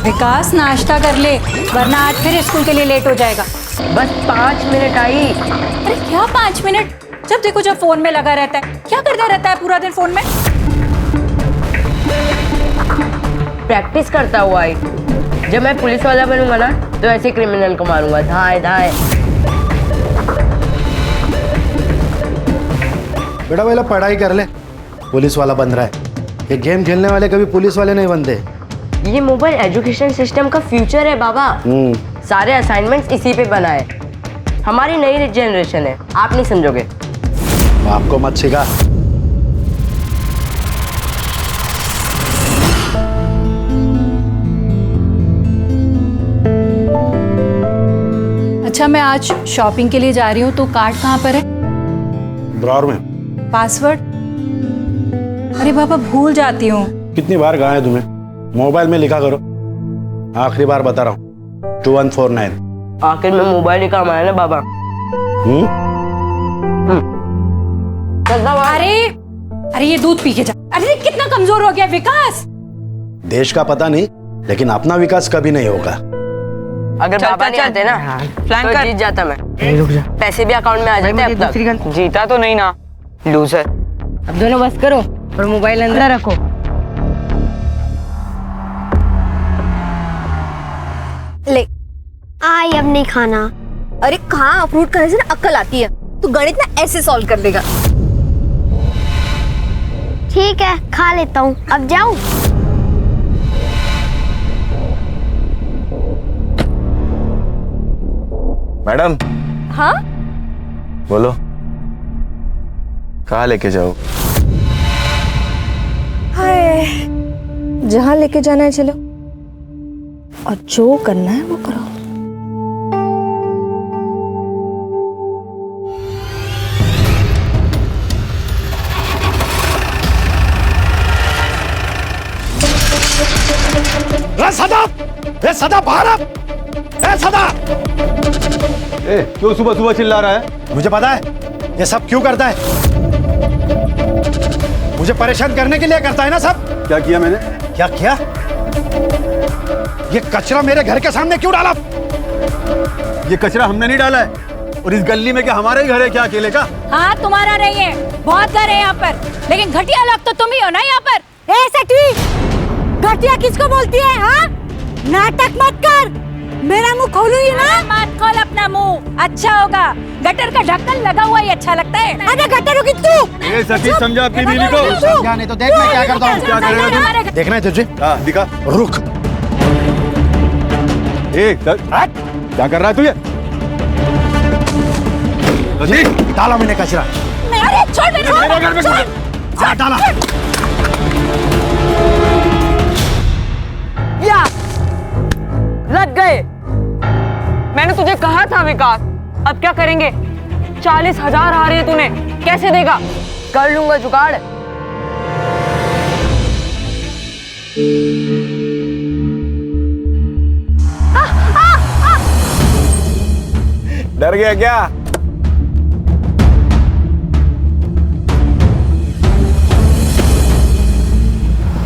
विकास नाश्ता कर ले, वरना आज फिर स्कूल के लिए लेट हो जाएगा। बस 5 मिनट आई। अरे क्या 5 मिनट? जब देखो जब फोन में लगा रहता है। क्या करता रहता है पूरा दिन फोन में? प्रैक्टिस करता हुआ आई। जब मैं पुलिस वाला बनूंगा ना तो ऐसे क्रिमिनल को मारूंगा, धाए धाए। बेटा पहले पढ़ाई कर ले, पुलिस वाला बन रहा है। ये गेम खेलने वाले कभी पुलिस वाले नहीं बनते। ये मोबाइल एजुकेशन सिस्टम का फ्यूचर है बाबा। सारे असाइनमेंट्स इसी पे बना है। हमारी नई जनरेशन है, आप नहीं समझोगे। आपको मत सिखा। अच्छा, मैं आज शॉपिंग के लिए जा रही हूँ, तो कार्ड कहाँ पर है? ड्रॉअर में। पासवर्ड? अरे बाबा, भूल जाती हूँ। कितनी बार कहा है तुम्हें? मोबाइल में लिखा करो। आखिरी बार बता रहा हूँ, 2149। आखिर में मोबाइल ही काम आया ना बाबा। अरे ये दूध पी के जा। अरे कितना कमजोर हो गया विकास। देश का पता नहीं, लेकिन अपना विकास कभी नहीं होगा। अगर बाबा नहीं आते ना प्लान तो कर। जीत जाता मैं। पैसे भी अकाउंट में आ जाते अब तक। जीता तो नहीं ना, लूजर। अब दोनों बस करो और मोबाइल अंदर रखो। ले आई, अब नहीं खाना। अरे कहाँ, अप्रूव करने से ना अक्ल आती है। तू गणित ना ऐसे सॉल्व कर देगा। ठीक है, खा लेता हूँ। अब जाऊँ? मैडम। हाँ, बोलो, कहाँ लेके जाओ? हाय, जहाँ लेके जाना है चलो, और जो करना है वो करो। सदा बाहर आ! सदा! क्यों सुबह सुबह चिल्ला रहा है? मुझे पता है ये सब क्यों करता है। मुझे परेशान करने के लिए करता है ना सब। क्या किया मैंने? क्या किया? ये कचरा मेरे घर के सामने क्यों डाला? ये कचरा हमने नहीं डाला है। और इस गली में क्या हमारा ही घर है क्या अकेले का? हाँ, तुम्हारा नहीं है, बहुत घर है यहाँ पर, लेकिन घटिया लोग तो तुम ही हो ना यहाँ पर। घटिया किसको बोलती है? हाँ, नाटक मत कर, मेरा मुंह खोलूंगी ना। मत खोल अपना मुंह, अच्छा होगा। गटर का ढक्कन लगा हुआ ही अच्छा लगता है। अरे गटर होगी तू। ये सखी समझा अपनी बीवी को। समझा नहीं तो देख मैं क्या करता हूँ। क्या करेगा तू? देखना है तुझे? हाँ दिखा। रुक। क्या कर रहा है तू? ये डाला मैंने कचरा। अरे छोड़ दे, मेरे घर में छोड़। डाला। या लग गए। मैंने तुझे कहा था विकास। अब क्या करेंगे? 40,000 आ रही है तूने, कैसे देगा? कर लूंगा जुगाड़। डर गया क्या?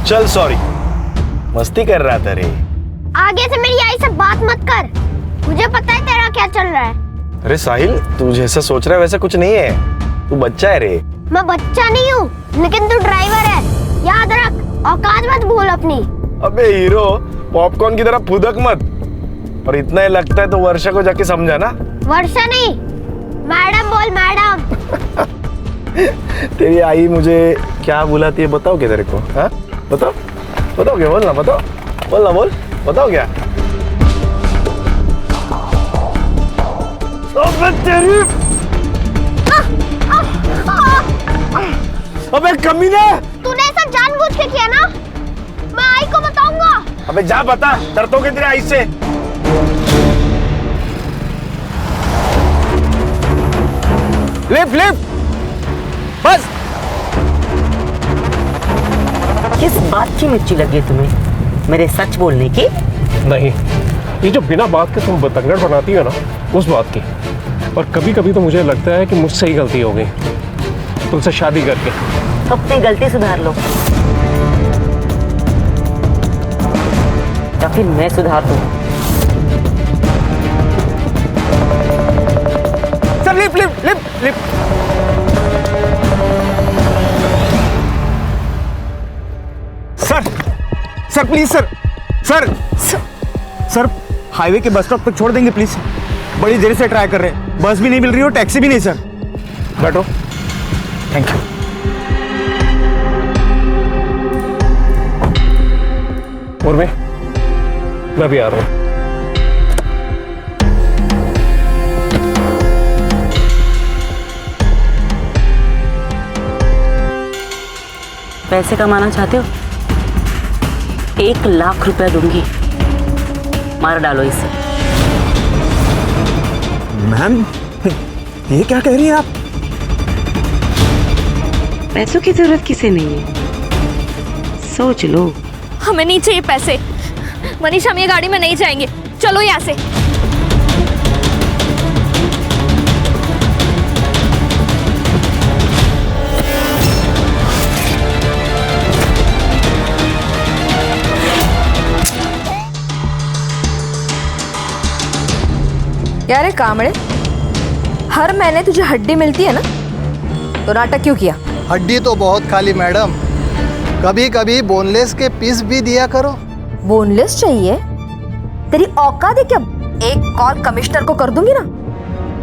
चल सॉरी, मस्ती कर रहा था रे। आगे से मेरी आई से बात मत कर। मुझे पता है तेरा क्या चल रहा है। अरे साहिल, तू जैसा सोच रहा है वैसा कुछ नहीं है। तू बच्चा है रे। मैं बच्चा नहीं हूँ, लेकिन तू ड्राइवर है, याद रख। औकात मत भूल अपनी। अबे हीरो, पॉपकॉर्न की तरह फुदक मत। और इतना ही लगता है तो वर्षा को जाके समझा ना। वर्षा नहीं, मैडम बोल, मैडम। तेरी आई मुझे क्या बुलाती है बताओ क्या तेरे को? हाँ बताओ, बताओ क्या? बोलना, बताओ, बोलना, बोल, बताओ क्या? तेरी अबे कमीने, तूने ऐसा जानबूझ के किया ना। मैं आई को बताऊंगा। अबे जा बता, डरतो के तेरे आई से। लिफ्ट लिफ्ट बस। किस बात की मिर्ची लगी तुम्हें? मेरे सच बोलने की? नहीं, ये जो बिना बात के तुम बतंगड़ बनाती हो ना, उस बात की। और कभी कभी तो मुझे लगता है कि मुझसे ही गलती हो गई तुमसे शादी करके। अपनी गलती सुधार लो। फिर मैं सुधार दूँ। Sir lift lift lift lift. Sir sir please sir sir sir highway के बस स्टॉप तक छोड़ देंगे प्लीज। बड़ी देर से ट्राई कर रहे हैं, बस भी नहीं मिल रही और टैक्सी भी नहीं सर। बैठो। Thank you. और मैं भी आ रहा हूँ। पैसे कमाना चाहते हो? 1 लाख रुपया दूंगी, मार डालो इसे। मैम ये क्या कह रही हैं आप? पैसों की जरूरत किसे नहीं है, सोच लो। हमें नहीं चाहिए पैसे। मनीष, हम ये गाड़ी में नहीं जाएंगे, चलो यहाँ से। यार ये कामड़े, हर महीने तुझे हड्डी मिलती है ना, तो नाटक क्यों किया? हड्डी तो बहुत खाली मैडम, कभी कभी बोनलेस के पीस भी दिया करो। बोनलेस चाहिए? तेरी औकात है क्या? एक कॉल कमिश्नर को कर दूंगी ना,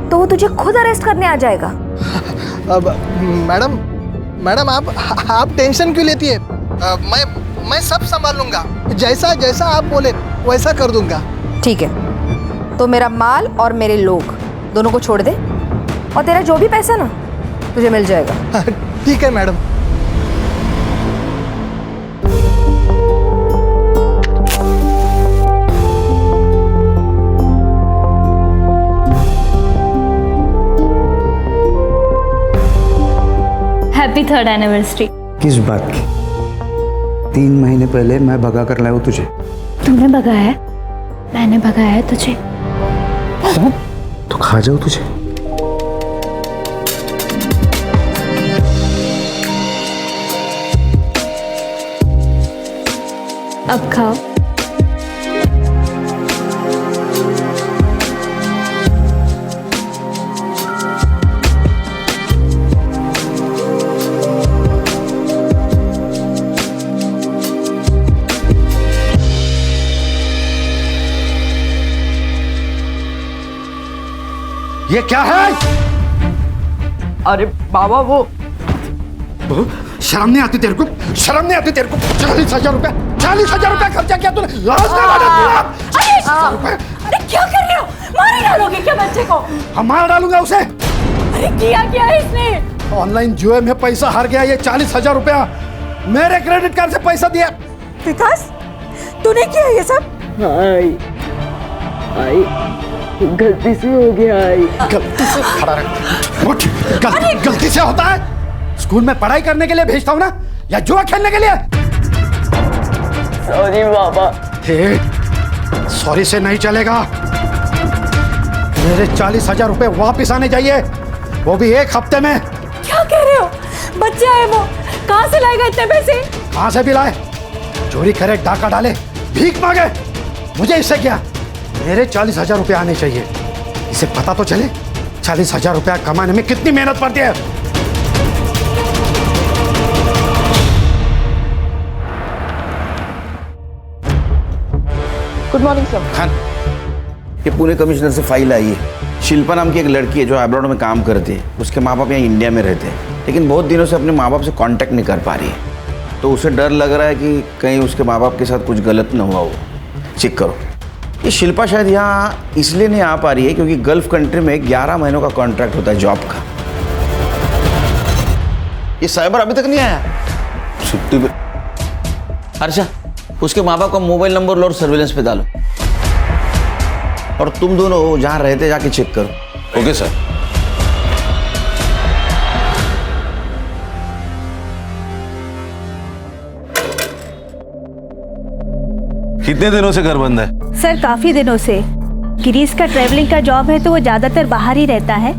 तो वो तुझे खुद अरेस्ट करने आ जाएगा। अब मैडम मैडम आप टेंशन क्यों लेती है? मैं सब संभाल लूंगा, जैसा जैसा आप बोले वैसा कर दूंगा। ठीक है, तो मेरा माल और मेरे लोग दोनों को छोड़ दे, और तेरा जो भी पैसा ना तुझे मिल जाएगा। ठीक है मैडम। Happy 3rd anniversary. किस बात की? 3 महीने पहले मैं भगा कर लाया हूँ तुझे। तुमने भगाया है? मैंने भगाया है तुझे? तो खा जाओ तुझे। अब खाओ। ये क्या है? अरे बाबा वो शर्म नहीं आती तेरे को? शर्म नहीं आती तेरे को? 40,000 रुपया, 40,000 रुपया खर्चा किया तूने। लाज नहीं माना? अरे क्या कर रहे हो? मार डालोगे क्या बच्चे को? हम मार डालूंगा उसे। अरे किया क्या है इसने? ऑनलाइन जुए में पैसा हार गया। ये 40,000 रुपया मेरे क्रेडिट कार्ड से पैसा दिया। विकास, तूने किया ये सब? आई गलती से हो गया। गलती से खड़ा रह। उठ। गलती से होता है? स्कूल में पढ़ाई करने के लिए भेजता हूँ ना, या जुआ खेलने के लिए? सॉरी बाबा। सॉरी से नहीं चलेगा। मेरे 40,000 रुपए वापिस आने चाहिए, वो भी 1 हफ्ते में। क्या कह रहे हो? बच्चा है वो, कहाँ से लाएगा इतने पैसे? कहाँ से भी लाए? चोरी करे, डाका डाले, भीख मांगे, मुझे इससे क्या? मेरे 40,000 रुपए आने चाहिए। इसे पता तो चले 40,000 रुपया कमाने में कितनी मेहनत पड़ती है। Good morning sir. खान, ये पुणे कमिश्नर से फाइल आई है। शिल्पा नाम की एक लड़की है जो अब्रॉड में काम करती है। उसके माँ बाप यहाँ इंडिया में रहते हैं, लेकिन बहुत दिनों से अपने माँ बाप से कांटेक्ट नहीं कर पा रही है। तो उसे डर लग रहा है कि कहीं उसके माँ बाप के साथ कुछ गलत न हुआ हो। चेक करो। ये शिल्पा शायद यहाँ इसलिए नहीं आ पा रही है क्योंकि गल्फ कंट्री में 11 महीनों का कॉन्ट्रैक्ट होता है जॉब का। ये साइबर अभी तक नहीं आया छुट्टी पे। अर्षा, उसके माँ बाप का मोबाइल नंबर लो और सर्विलेंस पे डालो, और तुम दोनों जहां रहते जाके चेक करो। Okay sir. कितने दिनों से घर बंद है? सर काफी दिनों से। गिरीश का ट्रैवलिंग का जॉब है तो वो ज्यादातर बाहर ही रहता है,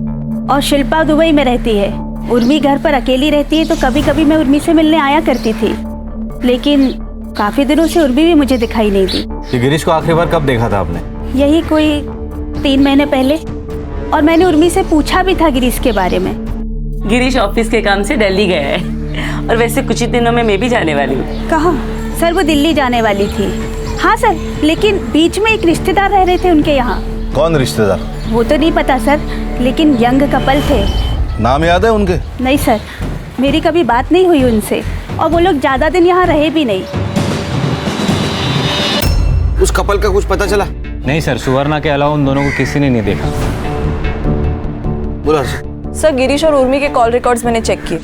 और शिल्पा दुबई में रहती है। उर्मी घर पर अकेली रहती है, तो कभी कभी मैं उर्मी से मिलने आया करती थी, लेकिन काफी दिनों से उर्मी भी मुझे दिखाई नहीं दी। ये गिरीश को आखिरी बार कब देखा था आपने? यही कोई 3 महीने पहले। और मैंने उर्मी से पूछा भी था गिरीश के बारे में। गिरीश ऑफिस के काम से दिल्ली गया है और वैसे कुछ ही दिनों में मैं भी जाने वाली हूँ। कहाँ? सर वो दिल्ली जाने वाली थी। हाँ सर, लेकिन बीच में एक रिश्तेदार रह रहे थे उनके यहाँ। कौन रिश्तेदार? वो तो नहीं पता सर, लेकिन यंग कपल थे। नाम याद है उनके? नहीं सर, मेरी कभी बात नहीं हुई उनसे और वो लोग ज्यादा दिन यहाँ रहे भी नहीं। उस कपल का कुछ पता चला? नहीं सर, सुवर्णा के अलावा उन दोनों को किसी ने नहीं देखा। बोला सर, गिरीश और उर्मी के कॉल रिकॉर्ड्स मैंने चेक किए,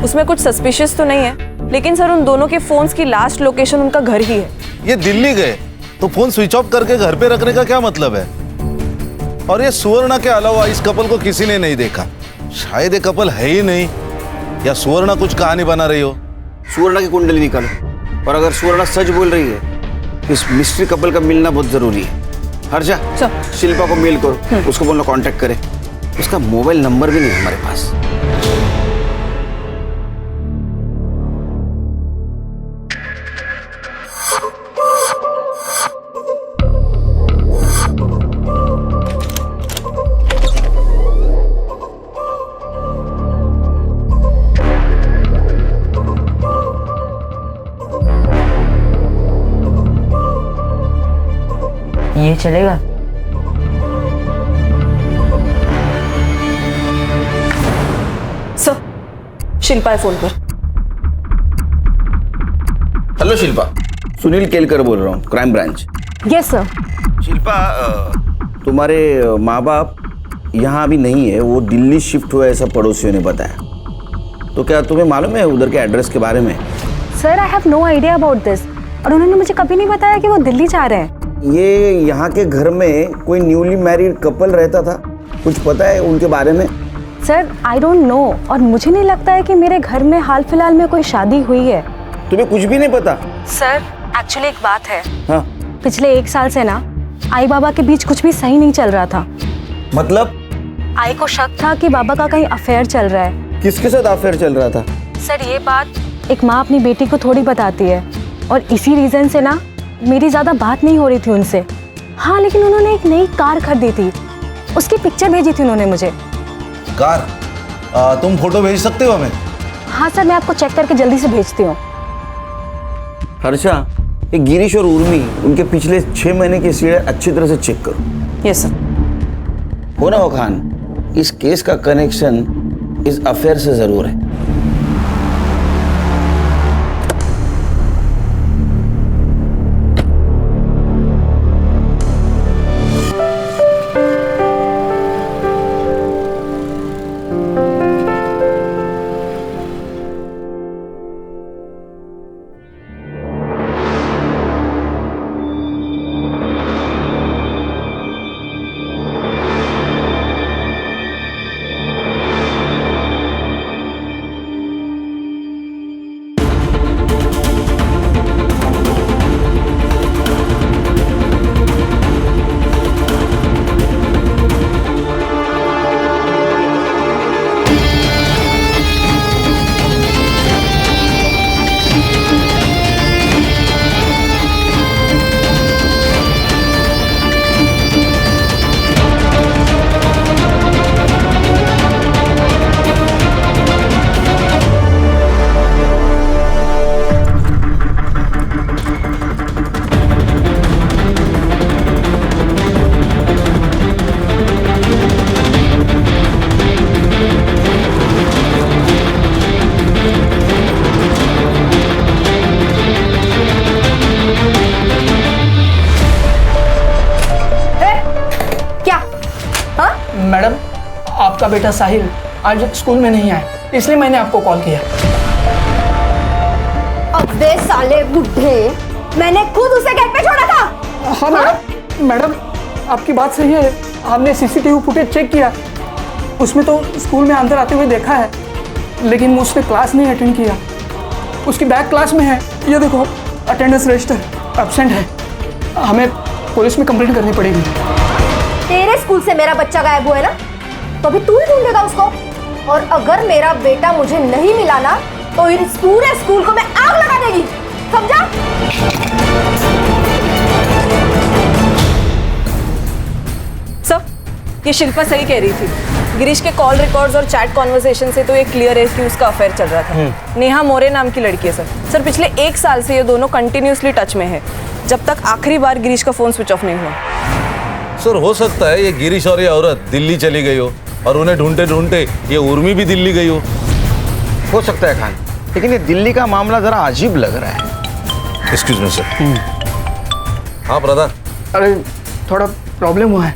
उसमें कुछ सस्पिशियस तो नहीं है, लेकिन सर उन दोनों के फोन्स की लास्ट लोकेशन उनका घर ही है। ये दिल्ली गए तो फोन स्विच ऑफ करके घर पे रखने का क्या मतलब है? और ये सुवर्णा के अलावा इस कपल को किसी ने नहीं देखा। शायद ये कपल है ही नहीं, या सुवर्णा कुछ कहानी बना रही हो। सुवर्णा की कुंडली निकालो, और अगर सुवर्णा सच बोल रही है तो इस मिस्ट्री कपल का मिलना बहुत जरूरी है। हर्षा, शिल्पा को मेल करो, उसको बोलना कांटेक्ट करे। उसका मोबाइल नंबर भी नहीं हमारे पास। ये चलेगा? सर, शिल्पा है फोन पर। हेलो शिल्पा, सुनील केलकर बोल रहा हूँ, crime branch. Yes sir. Shilpa, तुम्हारे माँ बाप यहाँ अभी नहीं है, वो दिल्ली शिफ्ट हुआ ऐसा पड़ोसियों ने बताया। तो क्या तुम्हें मालूम है उधर के एड्रेस के बारे में? Sir I have no idea about this, और उन्होंने मुझे कभी नहीं बताया कि वो दिल्ली जा रहे हैं। ये यहाँ के घर में कोई न्यूली मैरिड कपल रहता था, कुछ पता है उनके बारे में? सर आई डोंट नो, और मुझे नहीं लगता है कि मेरे घर में हाल फिलहाल में कोई शादी हुई है। तुम्हें कुछ भी नहीं पता? सर एक्चुअली एक बात है। हाँ? पिछले 1 साल से ना आई बाबा के बीच कुछ भी सही नहीं चल रहा था। मतलब? आई को शक था कि बाबा का कहीं अफेयर चल रहा है। किसके साथ अफेयर चल रहा था? सर ये बात एक माँ अपनी बेटी को थोड़ी बताती है, और इसी रीजन से ना मेरी ज्यादा बात नहीं हो रही थी उनसे। हाँ, लेकिन उन्होंने एक नई कार खरीदी थी, उसकी पिक्चर भेजी थी उन्होंने मुझे। कार? तुम फोटो भेज सकते हो हमें? हाँ सर, मैं आपको चेक करके जल्दी से भेजती हूँ। हर्षा, ये गिरीश और उर्मी, उनके पिछले 6 महीने की सीढ़ी अच्छी तरह से चेक करो। Yes sir. हो ना हो खान, इस केस का कनेक्शन इस अफेयर से जरूर है। मैडम, आपका बेटा साहिल आज स्कूल में नहीं आया, इसलिए मैंने आपको कॉल किया। अबे साले बुढ़े, मैंने खुद उसे घर पे छोड़ा था। हाँ मैडम, आपकी बात सही है, हमने सीसीटीवी फुटेज चेक किया, उसमें तो स्कूल में अंदर आते हुए देखा है, लेकिन उसने क्लास नहीं अटेंड किया। उसकी बैक क्लास में है, ये देखो अटेंडेंस रजिस्टर एब्सेंट है। हमें पुलिस में कंप्लेंट करनी पड़ेगी। तेरे स्कूल से मेरा बच्चा गायब हुआ है ना, तो अभी तू ही ढूंढेगा उसको। और अगर मेरा बेटा मुझे नहीं मिला ना, तो इस पूरे स्कूल को मैं आग लगा देगी। समझा? सर, ये शिल्पा सही कह रही थी। गिरीश के कॉल रिकॉर्ड्स और चैट कॉन्वर्सेशन से तो ये क्लियर है कि उसका अफेयर चल रहा था। नेहा मोरे नाम की लड़की है सर। पिछले 1 साल से ये दोनों कंटिन्यूसली टच में है, जब तक आखिरी बार गिरीश का फोन स्विच ऑफ नहीं हुआ। सर हो सकता है ये गिरीश और ये औरत दिल्ली चली गई हो और उन्हें ढूंढते ढूंढते ये उर्मी भी दिल्ली गई हो सकता है खान, लेकिन ये दिल्ली का मामला जरा अजीब लग रहा है। Excuse me sir. हाँ ब्रदर। अरे थोड़ा प्रॉब्लम हुआ है,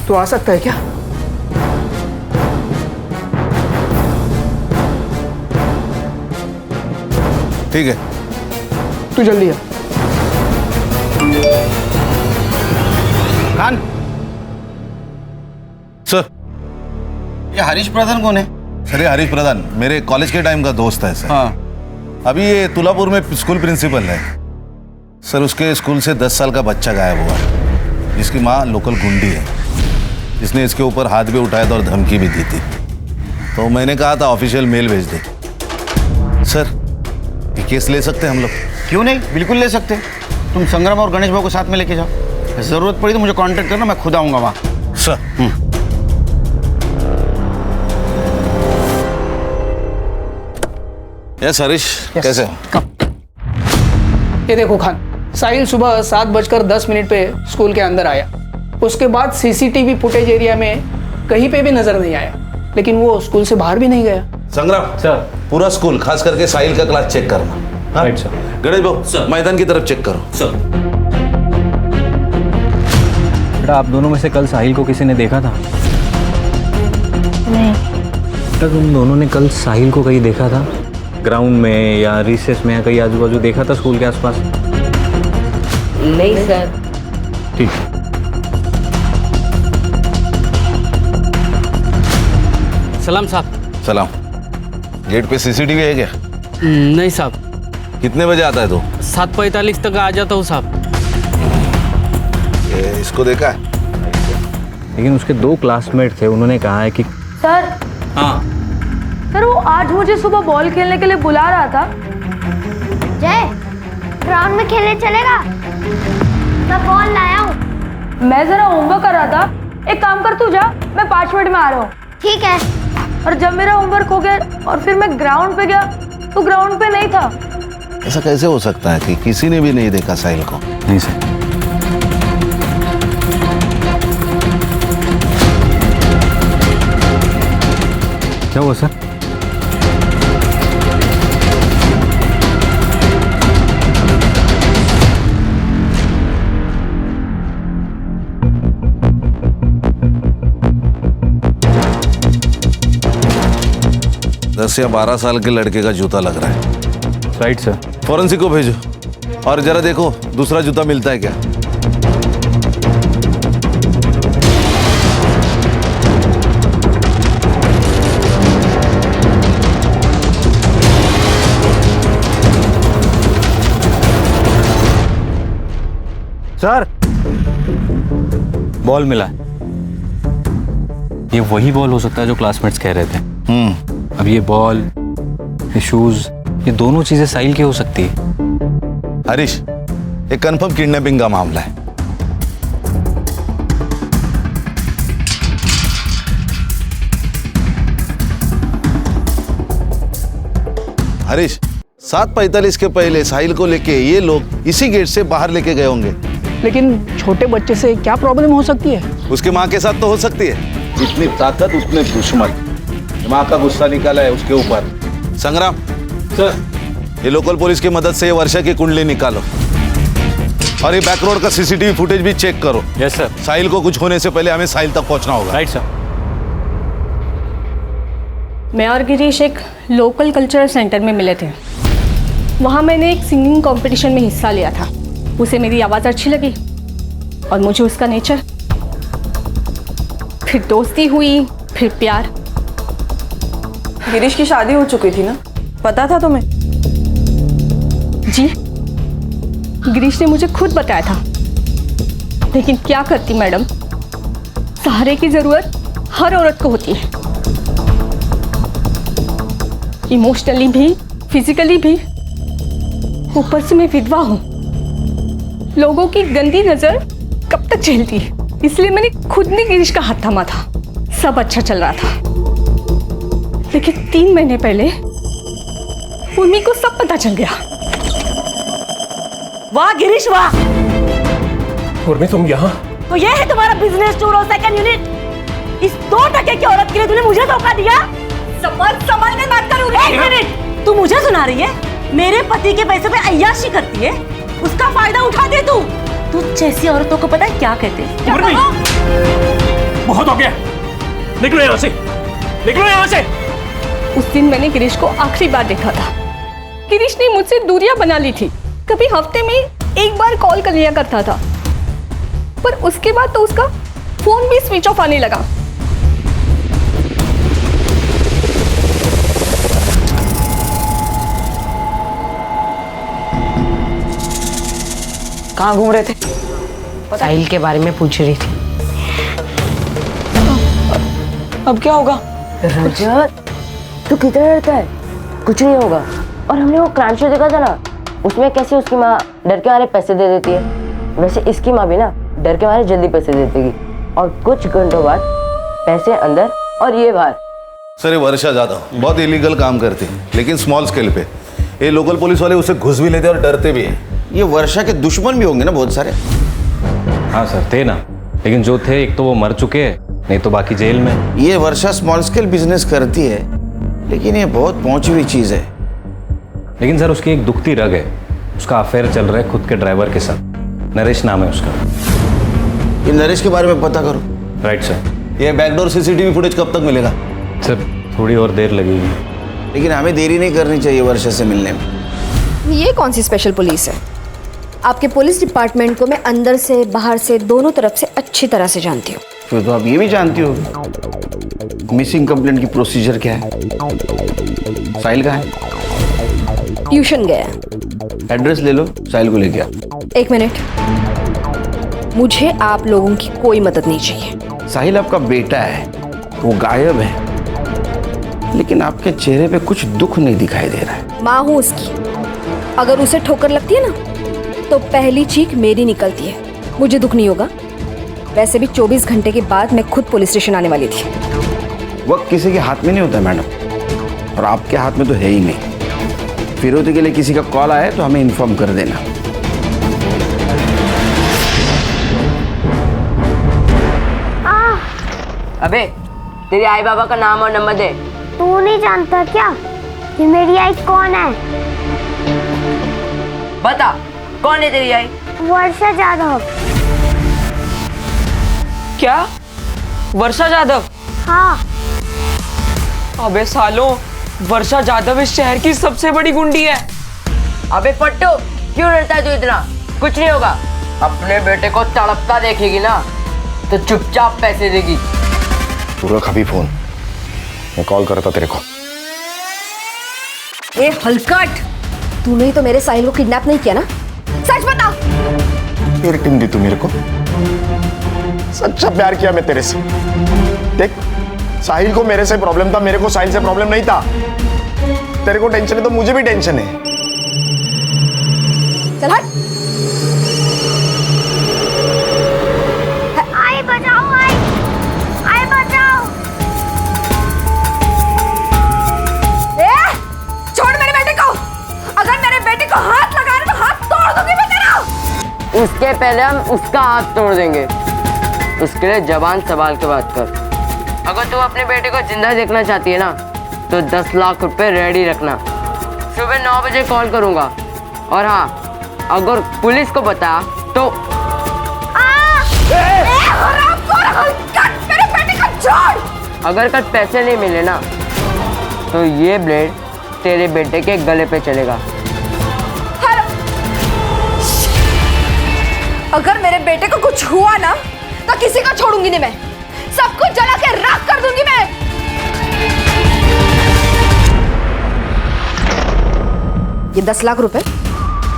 तू आ सकता है क्या? ठीक है, तू जल्दी आ। खान सर। ये हरीश प्रधान कौन है? सर ये हरीश प्रधान मेरे कॉलेज के टाइम का दोस्त है सर। हाँ। अभी ये तुलापुर में स्कूल प्रिंसिपल है सर। उसके स्कूल से 10 साल का बच्चा गायब हुआ है, जिसकी माँ लोकल गुंडी है, जिसने इसके ऊपर हाथ भी उठाया था और धमकी भी दी थी। तो मैंने कहा था ऑफिशियल मेल भेज दे। सर ये केस ले सकते हैं हम लोग? क्यों नहीं, बिल्कुल ले सकते। तुम संग्राम और गणेश भाऊ को साथ में लेके जाओ, जरूरत पड़ी तो मुझे कांटेक्ट करना, मैं खुद आऊंगा वहाँ। सर। यस हरीश, कैसे हो? ये देखो खान, साहिल सुबह 7:10 पे स्कूल के अंदर आया। उसके बाद सीसीटीवी फुटेज एरिया में कहीं पे भी नजर नहीं आया, लेकिन वो स्कूल से बाहर भी नहीं गया। संग्राम सर, पूरा स्कूल खास करके साहिल का क्लास चेक करना। Right sir. गणेश भाऊ मैदान की तरफ चेक करो। सर। बेटा आप दोनों में से कल साहिल को किसी ने देखा था? नहीं। बेटा तुम दोनों ने कल साहिल को कहीं देखा था? ग्राउंड में या रिसेस में या कहीं आजू बाजू देखा था स्कूल के आसपास? नहीं सर। ठीक। सलाम साहब। सलाम। गेट पे सीसीटीवी है क्या? नहीं साहब। कितने बजे आता है तू? 7:45 तक आ जाता हूँ साहब। इसको देखा है? लेकिन उसके 2 क्लासमेट थे, उन्होंने कहा है कि सर। हाँ सर वो आज मुझे सुबह बॉल खेलने के लिए बुला रहा था। जय, ग्राउंड में खेलने चलेगा? मैं बॉल लाया हूँ। मैं जरा होमवर्क कर रहा था। एक काम कर, तू जा, मैं 5 मिनट में आ रहा हूँ। ठीक है। और जब मेरा होमवर्क हो गया और फिर मैं ग्राउंड पे गया तो ग्राउंड पे नहीं था। ऐसा कैसे हो सकता है कि किसी ने भी नहीं देखा साहिल को? नहीं सर। क्या हुआ सर? दस या 12 साल के लड़के का जूता लग रहा है। Right sir. फॉरेंसिक को भेजो और जरा देखो दूसरा जूता मिलता है क्या। सर बॉल मिला है। ये वही बॉल हो सकता है जो क्लासमेट्स कह रहे थे। अब ये बॉल, ये शूज, ये दोनों चीजें साहिल की हो सकती है। हरीश, ये कंफर्म किडनैपिंग का मामला है। हरीश, 7:45 के पहले साहिल को लेके ये लोग इसी गेट से बाहर लेके गए होंगे। लेकिन छोटे बच्चे से क्या प्रॉब्लम हो सकती है? उसके माँ के साथ तो हो सकती है। जितनी ताकत उतने दुश्मन। माँ का गुस्सा निकाला है उसके ऊपर। संग्राम सर, ये लोकल पुलिस की मदद से ये वर्षा की कुंडली निकालो और ये बैक रोड का सीसीटीवी फुटेज भी चेक करो। Yes sir. साहिल को कुछ होने से पहले हमें साहिल तक पहुंचना होगा। Right sir. मैं और गिरीश एक लोकल कल्चरल सेंटर में मिले थे। वहाँ मैंने एक सिंगिंग कंपटीशन में हिस्सा लिया था। उसे मेरी आवाज़ अच्छी लगी और मुझे उसका नेचर। फिर दोस्ती हुई, फिर प्यार। गिरीश की शादी हो चुकी थी ना, पता था तुम्हें? जी, गिरीश ने मुझे खुद बताया था। लेकिन क्या करती मैडम, सहारे की जरूरत हर औरत को होती है, इमोशनली भी, फिजिकली भी। ऊपर से मैं विधवा हूँ, लोगों की गंदी नजर कब तक झेलती है, इसलिए मैंने खुद ने गिरीश का हाथ थामा था। सब अच्छा चल रहा था, लेकिन 3 महीने पहले उर्मी को सब पता चल गया। वाह गिरीश वाह, उर्मी तुम यहाँ? तो ये है तुम्हारा बिजनेस टूर और सेकंड यूनिट। इस 2 टके की औरत के लिए तूने मुझे धोखा दिया। संभल के बात करूँ। 1 मिनट, तू मुझे सुना रही है? मेरे पति के पैसे पे अय्याशी करती है, उसका फायदा उठाते तू जैसी औरतों को पता है क्या कहते हैं? उर्मी, बहुत हो गया, निकलो यहाँ से, निकलो यहाँ से। उस दिन मैंने गिरीश को आखिरी बार देखा था। गिरीश ने मुझसे दूरियां बना ली थी, कभी हफ्ते में 1 बार कॉल कर लिया करता था, पर उसके बाद तो उसका फोन भी स्विच ऑफ आने लगा। कहाँ घूम रहे थे? साहिल के बारे में पूछ रही थी। अब क्या होगा? रजत, तू कितना डरता है? कुछ नहीं होगा। और हमने वो क्राइम शो देखा था ना, उसमें कैसे उसकी माँ डर के मारे पैसे दे देती है, वैसे इसकी माँ भी ना डर के मारे जल्दी पैसे दे देगी, और कुछ घंटों बाद पैसे अंदर और ये बाहर। सर, ये वर्षा जादव बहुत इलीगल काम करती है, लेकिन स्मॉल स्केल पे। ये लोकल पुलिस वाले उसे घुस भी लेते और डरते भी हैं। ये वर्षा के दुश्मन भी होंगे ना बहुत सारे? हाँ सर, थे ना, लेकिन जो थे एक तो वो मर चुके हैं, नहीं तो बाकी जेल में। ये वर्षा स्मॉल स्केल बिजनेस करती है, लेकिन ये बहुत पहुंची हुई चीज है। लेकिन सर उसकी एक दुखती रग है, उसका अफेयर चल रहा है खुद के ड्राइवर के साथ, नरेश नाम है उसका। ये नरेश के बारे में पता करो। Right sir. ये बैकडोर सीसीटीवी फुटेज कब तक मिलेगा? सर थोड़ी और देर लगेगी, लेकिन हमें देरी नहीं करनी चाहिए वर्षा से मिलने में। ये कौन सी स्पेशल पुलिस है? आपके पुलिस डिपार्टमेंट को मैं अंदर से बाहर से दोनों तरफ से अच्छी तरह से जानती हूँ। फिर तो आप ये भी जानती हो मिसिंग कंप्लेंट की प्रोसीजर क्या है। साहिल कहाँ है? ट्यूशन गया। एड्रेस ले लो, साहिल को लेके आ। 1 मिनट, मुझे आप लोगों की कोई मदद नहीं चाहिए। साहिल आपका बेटा है, वो गायब है, लेकिन आपके चेहरे पे कुछ दुख नहीं दिखाई दे रहा है। माँ हूँ उसकी, अगर उसे ठोकर लगती है ना तो पहली चीख मेरी निकलती है, मुझे दुख नहीं होगा। वैसे भी 24 घंटे के बाद मैं खुद पुलिस स्टेशन आने वाली थी। वक्त किसी के हाथ में नहीं होता मैडम, और आपके हाथ में तो है ही नहीं। फिरौती के लिए किसी का कॉल आए तो हमें इन्फॉर्म कर देना। अबे तेरी आई बाबा का नाम और नंबर दे। तू नहीं जानता क्या कि मेरी आई कौन है? बता, कौन है तेरी आई? वर्षा जाधव। क्या? वर्षा जाधव? हाँ। अबे सालों, वर्षा जाधव इस शहर की सबसे बड़ी गुंडी है। अबे पट्टू, क्यों डरता है तू इतना? कुछ नहीं होगा। अपने बेटे को तड़पता देखेगी ना तो चुपचाप पैसे देगी। तू रख अभी फोन, मैं कॉल करता तेरे को। ए हलकट, तूने ही तो मेरे साहिल को किडनैप नहीं किया ना? सच बता। फिर टिम दी तू मेरे को। सच्चा प्यार किया मैं तेरे से। देख, साहिल को मेरे से प्रॉब्लम था, मेरे को साहिल से प्रॉब्लम नहीं था। तेरे को टेंशन है तो मुझे भी टेंशन है। चल हट। आई बचाओ, आई बचाओ। ए, छोड़ मेरे बेटे को। अगर मेरे बेटे को हाथ लगाए तो हाथ तोड़ दूंगी मैं तेरा। उसके पहले हम उसका हाथ तोड़ देंगे। उसके लिए जबान संभाल के बात कर। अगर तू अपने बेटे को जिंदा देखना चाहती है ना तो 10 लाख रुपए रेडी रखना। सुबह 9 बजे कॉल करूंगा। और हाँ, अगर पुलिस को बता तो मेरे बेटे को छोड़। अगर कल पैसे नहीं मिले ना तो ये ब्लेड तेरे बेटे के गले पे चलेगा। अगर मेरे बेटे को कुछ हुआ ना तो किसी को छोड़ूंगी नहीं मैं। सबको जला के राख कर दूंगी मैं। ये 10 लाख रुपए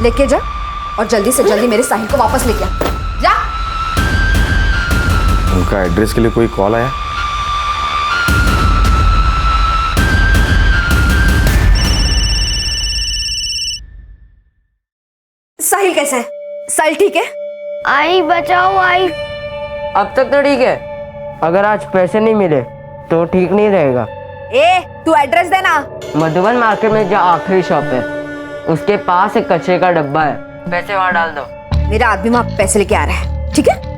लेके जा और जल्दी से जल्दी मेरे साहिल को वापस लेके आ। जा। उनका एड्रेस के लिए कोई कॉल आया? साहिल कैसा है? साहिल ठीक है? आई बचाओ आई। अब तक तो ठीक है, अगर आज पैसे नहीं मिले तो ठीक नहीं रहेगा। ए, तू एड्रेस देना। मधुबन मार्केट में जो आखिरी शॉप है उसके पास एक कचरे का डब्बा है, पैसे वहाँ डाल दो। मेरा आदमी वहाँ पैसे लेके आ रहा है, ठीक है?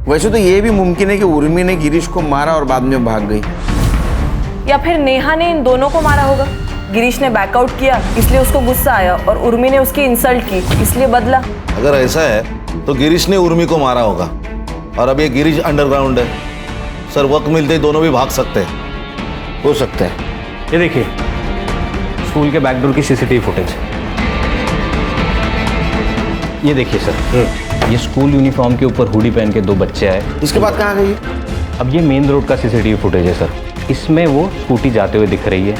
वैसे तो ये भी मुमकिन है कि उर्मी ने गिरीश को मारा और बाद में भाग गई, या फिर नेहा ने इन दोनों को मारा होगा। गिरीश ने बैकआउट किया इसलिए उसको गुस्सा आया और उर्मी ने उसकी इंसल्ट की इसलिए बदला। अगर ऐसा है तो गिरीश ने उर्मी को मारा होगा और अब ये गिरीश अंडरग्राउंड है। सर वक्त मिलते ही दोनों भी भाग सकते हैं। हो सकता है। ये देखिए स्कूल के बैकडोर की सीसीटीवी फुटेज। ये देखिए सर, ये स्कूल यूनिफॉर्म के ऊपर हुडी पहन के 2 बच्चे आए। इसके बाद कहाँ गई? अब ये मेन रोड का सीसीटीवी फुटेज है सर, इसमें वो स्कूटी जाते हुए दिख रही है।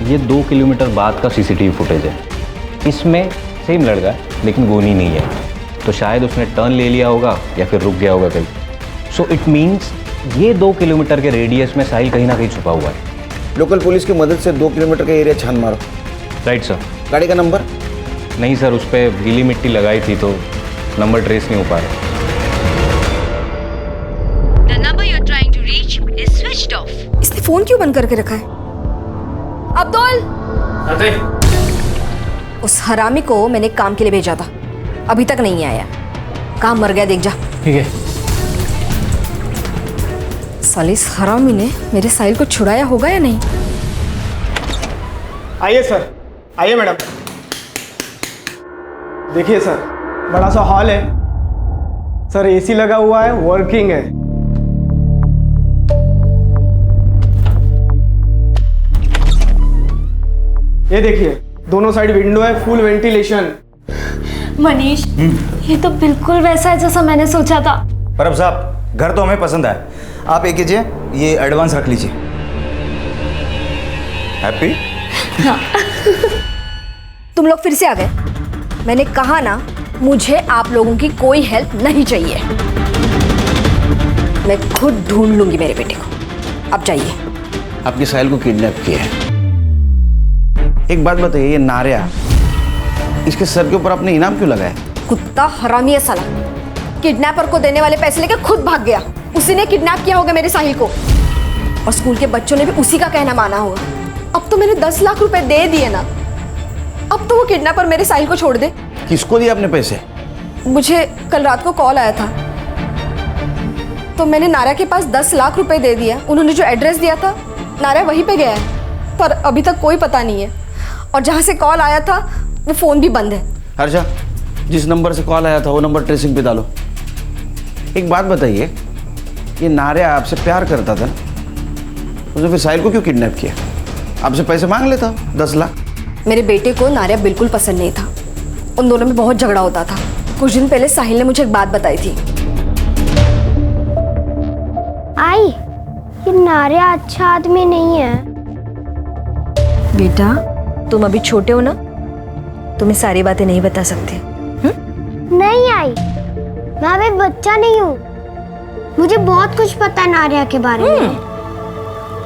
ये 2 किलोमीटर बाद का सीसीटीवी फुटेज है, इसमें सेम लड़का है लेकिन गोनी नहीं है, तो शायद उसने टर्न ले लिया होगा या फिर रुक गया होगा कहीं। सो इट मीन्स ये 2 किलोमीटर के रेडियस में साहिल कहीं ना कहीं छुपा हुआ है। लोकल पुलिस की मदद से 2 किलोमीटर का एरिया छान मारो। Right sir. गाड़ी का नंबर? नहीं सर, उस पर गीली मिट्टी लगाई थी तो नंबर ट्रेस नहीं हो पा रहा। The number you're trying to reach is switched off. इसने फोन क्यों बंद करके रखा है? अब्दुल! उस हरामी को मैंने काम के लिए भेजा था, अभी तक नहीं आया। काम मर गया, देख जा। ठीक है। साले इस हरामी ने मेरे साहिल को छुड़ाया होगा या नहीं? आइए सर, आइए मैडम। देखिए सर, बड़ा सा हॉल है सर, एसी लगा हुआ है, वर्किंग है। ये देखिए दोनों साइड विंडो है, फुल वेंटिलेशन। मनीष, ये तो बिल्कुल वैसा है जैसा मैंने सोचा था। परब साहब, घर तो हमें पसंद आया। आप ये कीजिए, ये एडवांस रख लीजिए। हैप्पी? हाँ। तुम लोग फिर से आ गए। मैंने कहा ना, मुझे आप लोगों की कोई हेल्प नहीं चाहिए। मैं खुद ढूंढ लूंगी मेरे बेटे को। अब जाइए। आपके साहिल को किडनैप किया है। एक बात बताइए, ये नारिया, इसके सर के ऊपर आपने इनाम क्यों लगाया? कुत्ता हरामी है साला। किडनैपर को देने वाले पैसे लेके खुद भाग गया। उसी ने किडनैप किया होगा मेरे साहिल को, और स्कूल के बच्चों ने भी उसी का कहना माना होगा। अब तो मैंने 10 लाख रुपए दे दिए ना, अब तो वो किडनैपर मेरे साहिल को छोड़ दे। किसको दिए आपने पैसे? मुझे कल रात को कॉल आया था, तो मैंने नारिया के पास 10 लाख रुपए दे दिया। उन्होंने जो एड्रेस दिया था, नारिया वहीं पे गया है, पर अभी तक कोई पता नहीं है। और जहाँ से कॉल आया था वो फ़ोन भी बंद है। हर्षा, जिस नंबर से कॉल आया था वो नंबर ट्रेसिंग पे डालो। एक बात बताइए, ये नारिया आपसे प्यार करता था, उसने फिर साहिल को क्यों किडनैप किया? आपसे पैसे मांग लेता 10 लाख। मेरे बेटे को नारिया बिल्कुल पसंद नहीं था, उन दोनों में बहुत झगड़ा होता था। कुछ दिन पहले साहिल ने मुझे एक बात बताई थी। आई, ये नारिया अच्छा आदमी नहीं है। बेटा, तुम अभी छोटे हो ना, तुम्हें सारी बातें नहीं बता सकते। नहीं आई, मैं अभी बच्चा नहीं हूँ। मुझे बहुत कुछ पता है नारिया के बारे में।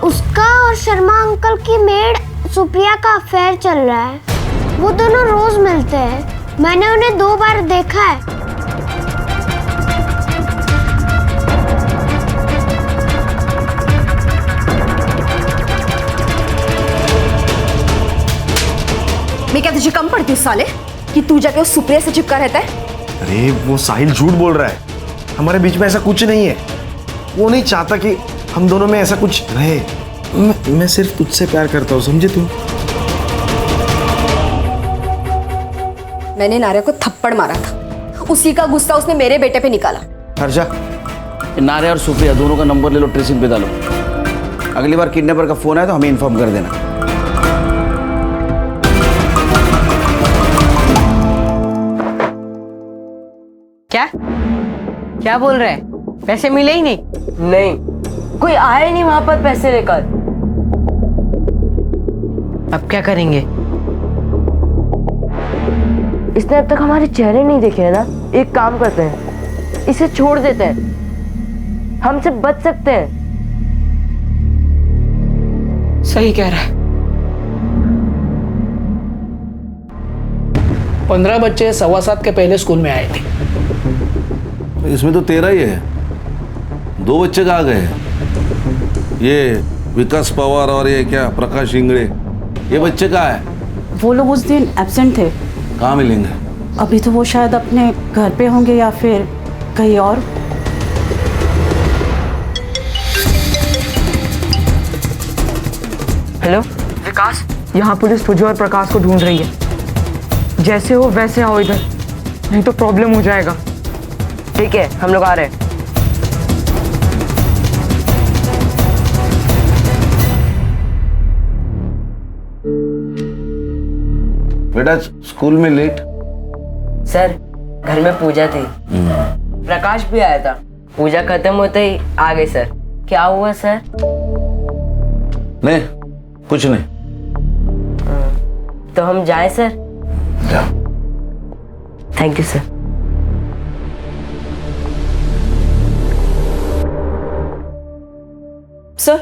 उसका और शर्मा अंकल की मेड सुप्रिया का अफेयर चल रहा है। वो दोनों रोज मिलते हैं, मैंने उन्हें 2 बार देखा है। मैं क्या तुझे कम पड़ती हूँ साले, कि तू जाके उस सुप्रिया से चिपका रहता है? अरे वो साहिल झूठ बोल रहा है, हमारे बीच में ऐसा कुछ नहीं है। वो नहीं चाहता कि हम दोनों में ऐसा कुछ रहे। मैं सिर्फ तुझसे प्यार करता हूँ, समझे तू? मैंने नारिया को थप्पड़ मारा था, उसी का गुस्सा उसने मेरे बेटे पे निकाला। हर्षा, नारिया और सुप्रिया दोनों का नंबर ले लो, ट्रेसिंग पे डालो। अगली बार किडनैपर का फोन आए तो हमें इन्फॉर्म कर देना। क्या क्या बोल रहे हैं? पैसे मिले ही नहीं? नहीं, कोई आया ही नहीं वहां पर पैसे लेकर। अब क्या करेंगे? इसने अब तक हमारे चेहरे नहीं देखे हैं ना। एक काम करते हैं, इसे छोड़ देते हैं। हमसे बच सकते हैं। सही कह रहा है। 15 बच्चे 7:15 के पहले स्कूल में आए थे। इसमें तो 13 ही है, 2 बच्चे कहाँ गए? ये विकास पवार और ये क्या प्रकाश इंगड़े, ये बच्चे कहाँ है? वो लोग उस दिन एब्सेंट थे। कहाँ मिलेंगे? अभी तो वो शायद अपने घर पे होंगे या फिर कहीं और। हेलो विकास, यहाँ पुलिस तुझे और प्रकाश को ढूंढ रही है। जैसे हो वैसे आओ इधर, नहीं तो प्रॉब्लम हो जाएगा। ठीक है, हम लोग आ रहे हैं। बेटा स्कूल में लेट? सर घर में पूजा थी, प्रकाश भी आया था। पूजा खत्म होते ही आ गए सर। क्या हुआ सर? नहीं कुछ नहीं। तो हम जाएं सर? जाओ। Thank you sir. सर,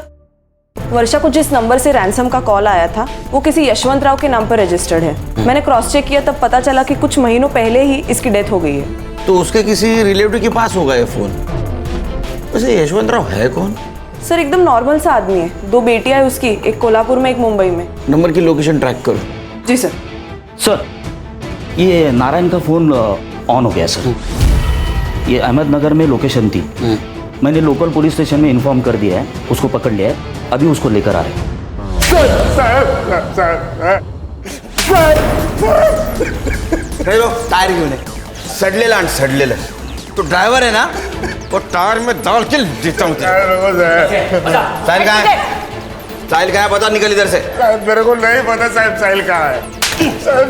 वर्षा को जिस नंबर से रैंसम का कॉल आया था वो किसी यशवंत राव के नाम पर रजिस्टर्ड है। मैंने क्रॉस चेक किया तब पता चला कि कुछ महीनों पहले ही इसकी डेथ हो गई है। तो उसके किसी रिलेटिव के पास होगा ये फोन। वैसे यशवंत राव है कौन? सर एकदम नॉर्मल सा आदमी है। 2 बेटियां है उसकी, एक कोल्हापुर में एक मुंबई में। नंबर की लोकेशन ट्रैक करो। जी सर। सर ये नारायण का फोन ऑन हो गया सर। ये अहमदनगर में लोकेशन थी, मैंने लोकल पुलिस स्टेशन में इन्फॉर्म कर दिया है, उसको पकड़ लिया है, अभी उसको लेकर आ रहे हैं। टायर क्यों नहीं? सडलेला तो ड्राइवर है ना, वो टायर में डाल के देता हूँ। साहिल कहाँ है? साहिल कहाँ है पता? निकल इधर से। मेरे को नहीं पता साहब साहिल कहाँ है। साहब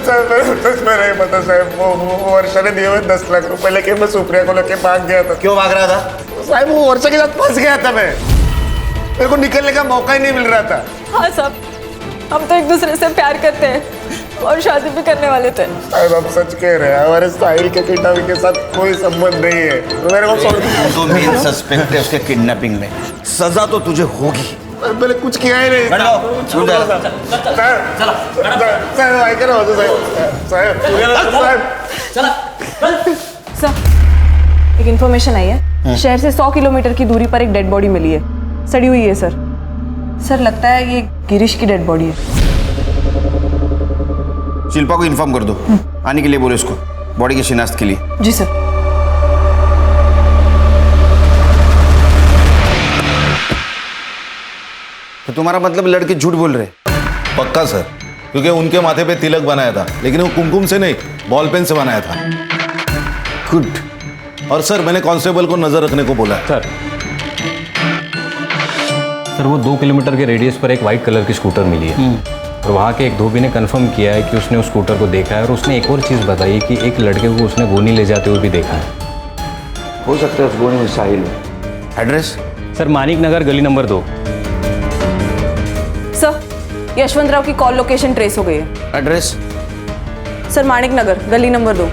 मेरे नहीं पता साहब। वो वर्षा ने दिए हुए 10 लाख रुपए लेके मैं सुप्रिया को लेके भाग गया था। क्यों भाग रहा था? साहब वो वर्षा के साथ फंस गया था मैं। मेरे को निकलने का मौका ही नहीं मिल रहा था। हाँ साहब, हम तो एक दूसरे से प्यार करते हैं और शादी भी करने वाले थे। साहब आप सच कह रहे हैं, हमारे साहिल के किडनैपिंग के साथ कोई संबंध नहीं है। मेरे को तो मेन सस्पेक्ट है उसके किडनैपिंग में। सजा तो तुझे होगी। मैंने कुछ किया ही नहीं। सर एक इन्फॉर्मेशन आई है, शहर से 100 किलोमीटर की दूरी पर एक डेड बॉडी मिली है, सड़ी हुई है सर। सर लगता है ये गिरीश की डेड बॉडी है। शिल्पा को इन्फॉर्म कर दो, आने के लिए बोलो इसको, बॉडी की शिनाख्त के लिए। जी सर। तो तुम्हारा मतलब लड़के झूठ बोल रहे? पक्का सर, क्योंकि उनके माथे पे तिलक बनाया था, लेकिन वो कुमकुम से नहीं बॉल पेन से बनाया था। गुड। और सर मैंने कांस्टेबल को नजर रखने को बोला। सर वो 2 किलोमीटर के रेडियस पर एक वाइट कलर की स्कूटर मिली है और वहाँ के एक धोबी ने कंफर्म किया है कि उसने उस स्कूटर को देखा है और उसने एक और चीज़ बताई कि एक लड़के को उसने गोनी ले जाते हुए भी देखा है। हो सकता है उस गोनी में साहिल। एड्रेस? सर मानिक नगर गली नंबर 2। सर यशवंत राव की कॉल लोकेशन ट्रेस हो गई है। एड्रेस? सर मानिक नगर गली नंबर 2।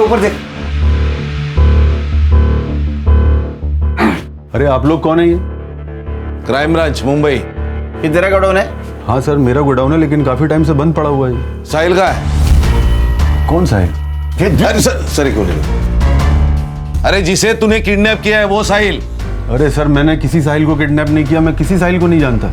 ऊपर देख। अरे आप लोग कौन है ये? Crime branch Mumbai. ये तेरा गोडाउन है? हाँ सर मेरा गोडाउन है, लेकिन काफी टाइम से बंद पड़ा हुआ है। साहिल का है? कौन साहिल? अरे सर एक मिनट। अरे जिसे तूने किडनैप किया है वो साहिल। अरे सर मैंने किसी साहिल को किडनैप नहीं किया, मैं किसी साहिल को नहीं जानता।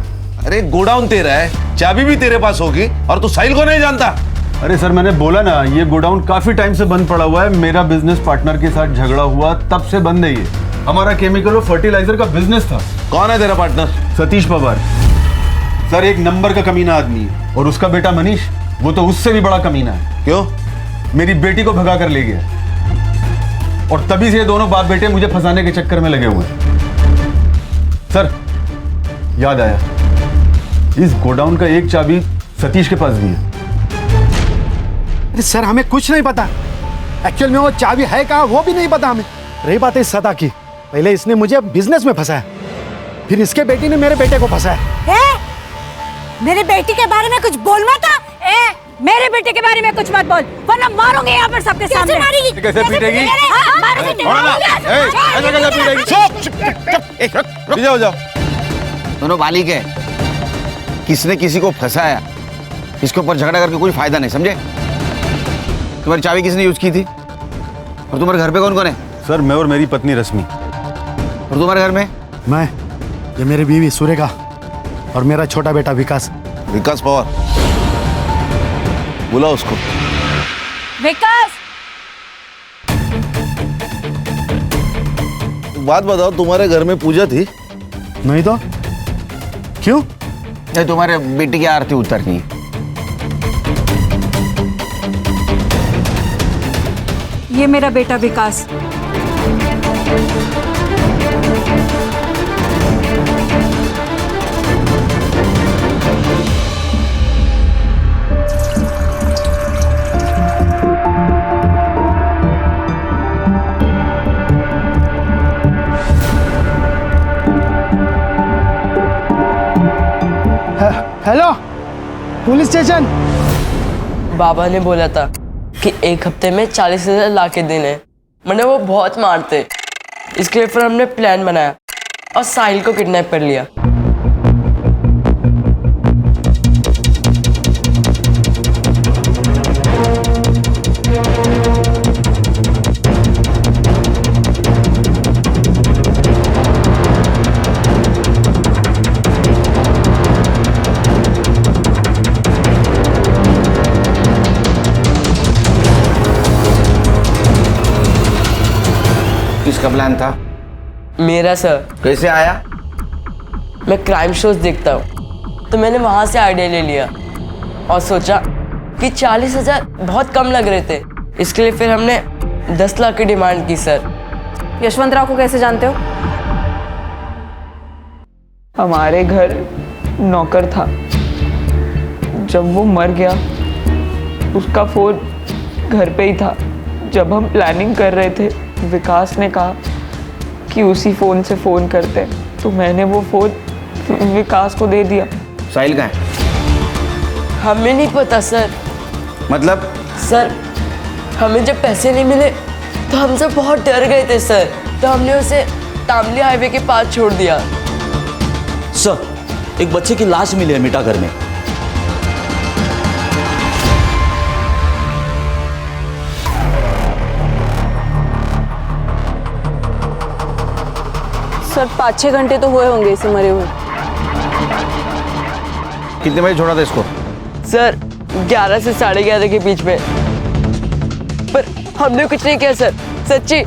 अरे गोडाउन तेरा है, चाबी भी तेरे पास होगी और तू साहिल को नहीं जानता? अरे सर मैंने बोला ना, ये गोडाउन काफी टाइम से बंद पड़ा हुआ है। मेरा बिजनेस पार्टनर के साथ झगड़ा हुआ तब से बंद है ये। हमारा केमिकल और फर्टिलाइजर का बिजनेस था। कौन है तेरा पार्टनर? सतीश पवार। सर एक नंबर का कमीना आदमी है, और उसका बेटा मनीष वो तो उससे भी बड़ा कमीना है। क्यों? मेरी बेटी को भगा कर ले गया और तभी से ये दोनों बाप बेटे मुझे फंसाने के चक्कर में लगे हुए हैं। सर याद आया, इस गोडाउन का एक चाबी सतीश के पास भी है। अरे सर हमें कुछ नहीं पता, एक्चुअल में वो चाबी है कहाँ वो भी नहीं पता हमें। रही बात है सदा की, पहले इसने मुझे बिजनेस में फंसाया, फिर इसके बेटी ने मेरे बेटे को फंसाया। मेरे बेटी के बारे में कुछ बोलना था? मेरे बेटे के बारे में कुछ मत बोल, वरना मारूंगी यहाँ पर सबके सामने। मारेगी? कैसे पीटेगी? मारूंगी। कैसे पीटेगी? चुप! हो जाओ। दोनों बालिक है, किसने किसी को फंसाया, इसके ऊपर झगड़ा करके कोई फायदा नहीं, समझे? तुम्हारी चाबी किसने यूज की थी? और तुम्हारे घर पे कौन कौन है? सर मैं और मेरी पत्नी रश्मि। और तुम्हारे घर में? मैं, ये मेरी बीवी सुरेखा और मेरा छोटा बेटा विकास। विकास पवार, बुला उसको। विकास, बात बताओ, तुम्हारे घर में पूजा थी? नहीं तो क्यों? नहीं, तुम्हारे बेटी की आरती उतरनी है। ये मेरा बेटा विकास। Hello, police station. बाबा ने बोला था कि एक हफ्ते में 40,000 ला के देने, मैंने वो बहुत मारते, इसके लिए फिर हमने प्लान बनाया और साहिल को किडनैप कर लिया। किसका प्लान था? मेरा सर। कैसे आया? मैं क्राइम शोज देखता हूँ, तो मैंने वहां से आइडिया ले लिया और सोचा कि 40,000 बहुत कम लग रहे थे, इसके लिए फिर हमने 10 लाख की डिमांड की सर। यशवंतराव को कैसे जानते हो? हमारे घर नौकर था, जब वो मर गया उसका फोन घर पे ही था। जब हम प्लानिंग कर रहे थे, विकास ने कहा कि उसी फोन से फोन करते, तो मैंने वो फोन विकास को दे दिया। साहिल कहाँ है? हमें नहीं पता सर। मतलब? सर, हमें जब पैसे नहीं मिले तो हम सब बहुत डर गए थे सर, तो हमने उसे तामली हाईवे के पास छोड़ दिया। सर, एक बच्चे की लाश मिली है मिठागर में। सर 5-6 घंटे तो हुए होंगे इसे मरे हुए। कितने बजे छोड़ा था इसको? सर 11 से 11:30 के बीच में, पर हमने कुछ नहीं किया सर, सच्ची।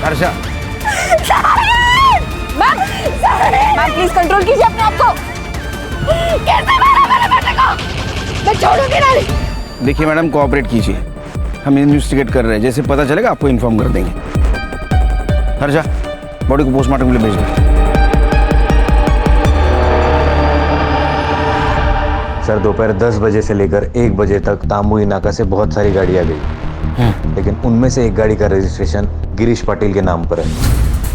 हर्षा, मैम प्लीज कंट्रोल कीजिए अपने आप को। कैसे मारा मेरे बेटे को? मैं छोड़ूंगी नहीं। देखिए मैडम, कोऑपरेट कीजिए, हम इन्वेस्टिगेट कर रहे हैं, जैसे पता चलेगा आपको इन्फॉर्म कर देंगे। हर्षा, बॉडी को पोस्टमार्टम के लिए भेज दो। सर दोपहर 10 बजे से लेकर 1 बजे तक तामुई नाका से बहुत सारी गाड़ियाँ गई, लेकिन उनमें से एक गाड़ी का रजिस्ट्रेशन गिरीश पाटिल के नाम पर है।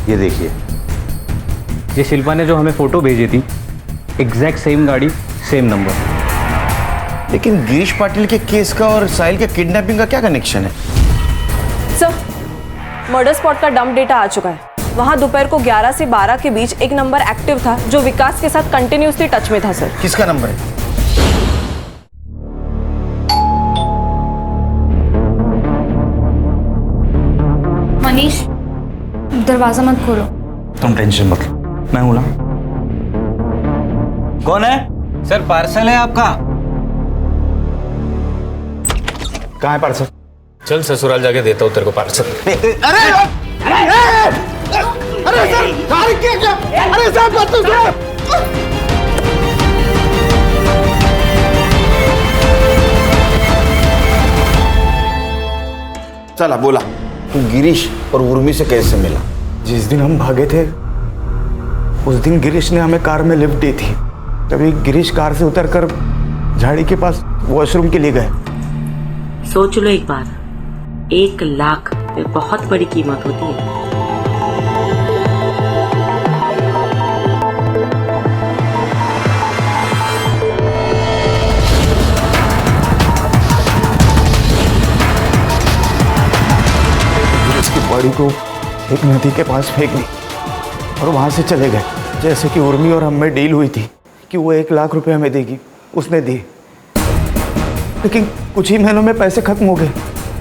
ये देखिए, ये शिल्पा ने जो हमें फोटो भेजी थी, एग्जैक्ट सेम गाड़ी, सेम नंबर। लेकिन गिरीश पाटिल के केस का और साहिल के किडनैपिंग का क्या कनेक्शन है? सर, मर्डर स्पॉट का डंप डेटा आ चुका है। वहां दोपहर को 11 से 12 के बीच एक नंबर एक्टिव था जो विकास के साथ कंटिन्यूसली टच में था सर। किसका नंबर है? मनीष, दरवाजा मत खोलो। तुम टेंशन मत लो, मैं हूं ना। कौन है? सर पार्सल है आपका। कहाँ है पार्सल? चल ससुराल जाके देता हूँ तेरे को पार्सल। अरे सर, अरे साहब बात तो सुनो। चला बोला, तू गिरीश और उर्मी से कैसे मिला? जिस दिन हम भागे थे उस दिन गिरीश ने हमें कार में लिफ्ट दी थी। तभी गिरीश कार से उतरकर झाड़ी के पास वॉशरूम के लिए गए। सोच लो एक बार, 1 लाख बहुत बड़ी कीमत होती है। बॉडी को एक नदी के पास फेंक दी और वहाँ से चले गए। जैसे कि उर्मी और हम में डील हुई थी कि वो 1 लाख रुपए हमें देगी, उसने दिए। लेकिन कुछ ही महीनों में पैसे खत्म हो गए।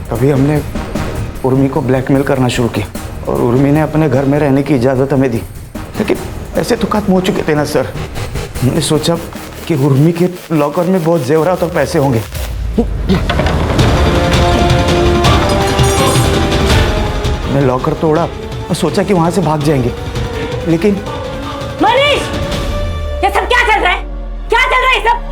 तभी हमने उर्मी को ब्लैकमेल करना शुरू किया और उर्मी ने अपने घर में रहने की इजाज़त हमें दी। लेकिन पैसे तो खत्म हो चुके थे ना सर। हमने सोचा कि उर्मी के लॉकर में बहुत जेवरात और पैसे होंगे। हमने लॉकर तोड़ा और सोचा कि वहां से भाग जाएंगे, लेकिन मनीष, ये सब क्या चल रहा है? क्या चल रहा है ये सब?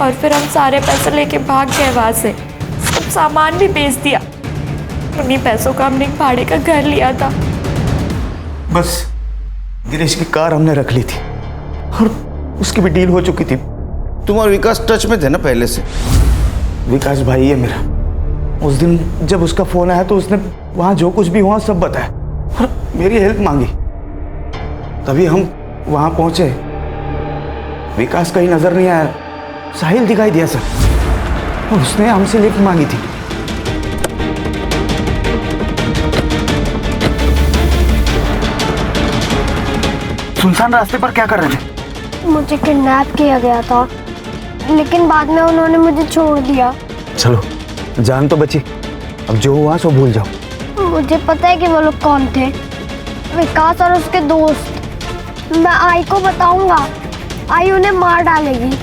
और फिर हम सारे पैसे लेके भाग गए वहां से। सब सामान भी बेच दिया। उन्हीं पैसों का हमने एक भाड़े का घर लिया था। बस गिरीश की कार हमने रख ली थी और उसकी भी डील हो चुकी थी। तुम और विकास टच में थे ना पहले से? विकास भाई है मेरा। उस दिन जब उसका फोन आया तो उसने वहां जो कुछ भी हुआ सब बताया और मेरी हेल्प मांगी। तभी हम वहां पहुंचे। विकास कहीं नजर नहीं आया, साहिल दिखाई दिया सर और उसने हमसे लिफ्ट मांगी थी। सुनसान रास्ते पर क्या कर रहे थे? मुझे किडनैप किया गया था, लेकिन बाद में उन्होंने मुझे छोड़ दिया। चलो, जान तो बची। अब जो हुआ सो भूल जाओ। मुझे पता है कि वो लोग कौन थे। विकास और उसके दोस्त। मैं आई को बताऊंगा, आई उन्हें मार डालेगी।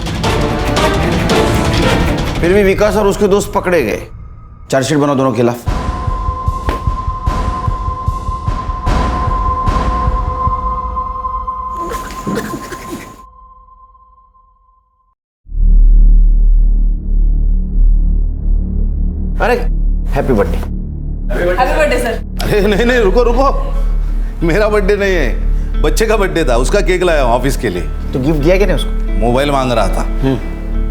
फिर भी विकास और उसके दोस्त पकड़े गए। चार्जशीट बनाओ दोनों के खिलाफ। अरे happy birthday. Happy birthday sir. अरे नहीं नहीं, रुको रुको, मेरा बर्थडे नहीं है, बच्चे का बर्थडे था। उसका केक लाया हूं ऑफिस के लिए। तो गिफ्ट दिया क्या नहीं उसको? मोबाइल मांग रहा था,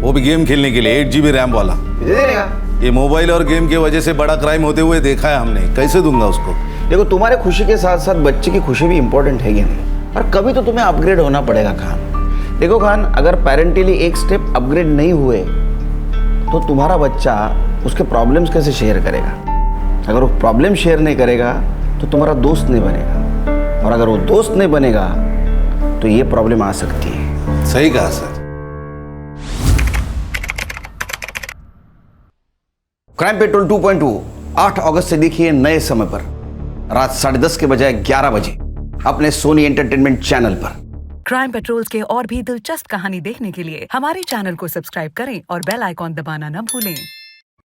वो भी गेम खेलने के लिए, 8 GB रैम वाला। दे देगा। ये मोबाइल और गेम की वजह से बड़ा क्राइम होते हुए देखा है हमने, कैसे दूंगा उसको? देखो, तुम्हारे खुशी के साथ साथ बच्चे की खुशी भी इंपॉर्टेंट है या नहीं? और कभी तो तुम्हें अपग्रेड होना पड़ेगा खान। देखो खान, अगर पेरेंटली एक स्टेप अपग्रेड नहीं हुए तो तुम्हारा बच्चा उसके प्रॉब्लम्स कैसे शेयर करेगा? अगर वो प्रॉब्लम शेयर नहीं करेगा तो तुम्हारा दोस्त नहीं बनेगा, और अगर वो दोस्त नहीं बनेगा तो ये प्रॉब्लम आ सकती है। सही कहा सर। क्राइम पेट्रोल 2.2 8 अगस्त से देखिए नए समय पर, रात 10:30 के बजाय 11 बजे अपने सोनी एंटरटेनमेंट चैनल पर। क्राइम पेट्रोल्स के और भी दिलचस्प कहानी देखने के लिए हमारे चैनल को सब्सक्राइब करें और बेल आइकॉन दबाना न भूलें।